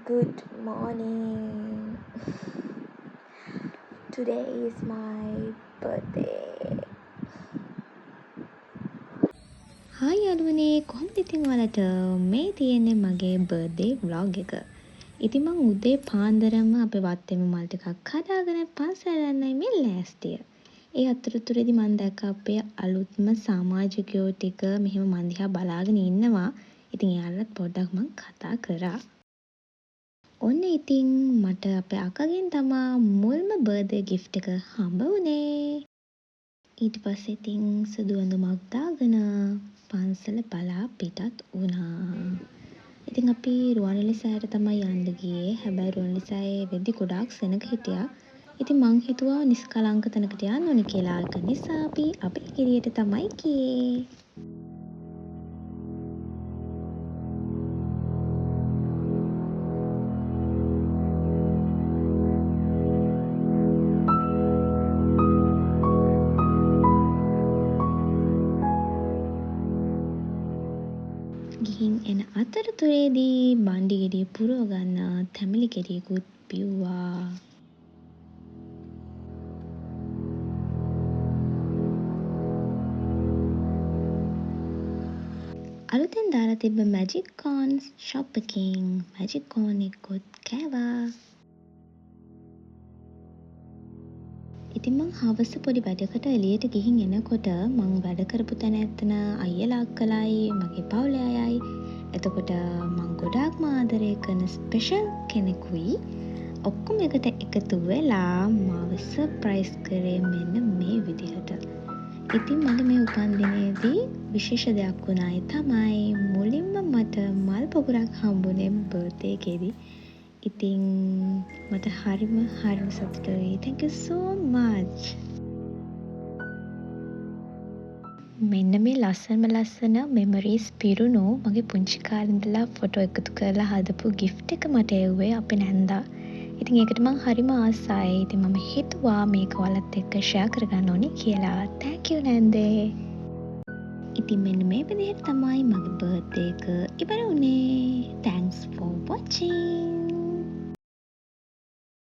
Good morning. Today is my birthday. Hi යාළුවනේ කොහොමද ඉතින් ඔයාලට මේ තියෙන්නේ මගේ බර්ත්ඩේ vlog එක. ඉතින් මං උදේ පාන්දරම අපේ වත්තේම මල් ටිකක් හදාගෙන පන්සල් යන්නයි මේ ලෑස්තිය. ඒ අතරතුරේදී මං දැක්ක අපේ අලුත්ම සමාජිකයෝ ටික මෙහෙම මං දිහා බලාගෙන ඉන්නවා. ඉතින් එයාලත් පොඩ්ඩක් මං කතා කරා. ඔන්න ඉතින් මට අපේ අකගෙන් තමා මුල්ම බර්ත්ඩේ gift එක හම්බ වුණේ. ඊට පස්සේ ඉතින් සුදු ඇඳුමක් දාගෙන පන්සල බලා පිටත් වුණා. ඉතින් අපි රුවන්වැලි සෑයට තමයි යන්න ගියේ. හැබැයි රුවන්වැලි සෑයේ වෙද්දි ගොඩාක් සෙනග හිටියා. ඉතින් මං හිතුවා නිස්කලංක තැනකට යන්න ඕනේ කියලා. ඒක නිසා අපි අපේ ගෙරියට තමයි ගියේ. ගිහින් එන අතරතුරේදී බණ්ඩි ගෙඩිය පුරව ගන්න තැඹිලි ගෙඩියකුත් බිව්වා. අලුතෙන් දාලා තිබ්බ මැජික් කෝන්ස් ෂොප් එකෙන් මැජික් කෝන් එකකුත් කෑවා. ඉතින් මං හවස පොඩි වැඩකට එළියට ගිහින් එනකොට මං වැඩ කරපු තැන එතන අයියලා අක්කලායි මගේ පවුලේ අයයි. එතකොට මං ගොඩාක්ම ආදරය කරන ස්පෙෂල් කෙනෙකුයි ඔක්කොම එකට එකතු වෙලා මාව සර්ප්‍රයිස් කරේ මෙන්න මේ විදිහට. ඉතින් මගේ මේ උපන්දිනේදී විශේෂ දෙයක් වුණායි තමයි මුලින්ම මට මල් පොකුරක් හම්බුනේ බර්ත්ඩේ එකේදී. ඉතින් මට හරිම සතුටුයි. Thank you so much. මෙන්න මේ ලස්සන මෙමරීස් පිරුණු මගේ පුංචි කාලේ ඉඳලා ෆොටෝ එකතු කරලා හදපු gift එක මට එව්වේ අපේ නැන්දා. ඉතින් ඒකට මං හරිම ආසයි. ඉතින් මම හිතුවා මේක ඔයාලත් එක්ක share කරගන්න ඕනි කියලා. Thank you නැන්දේ. ඉතින් මෙන්න මේ විදිහට තමයි මගේ බර්ත්ඩේ එක ඉවර වුණේ. Thanks for watching.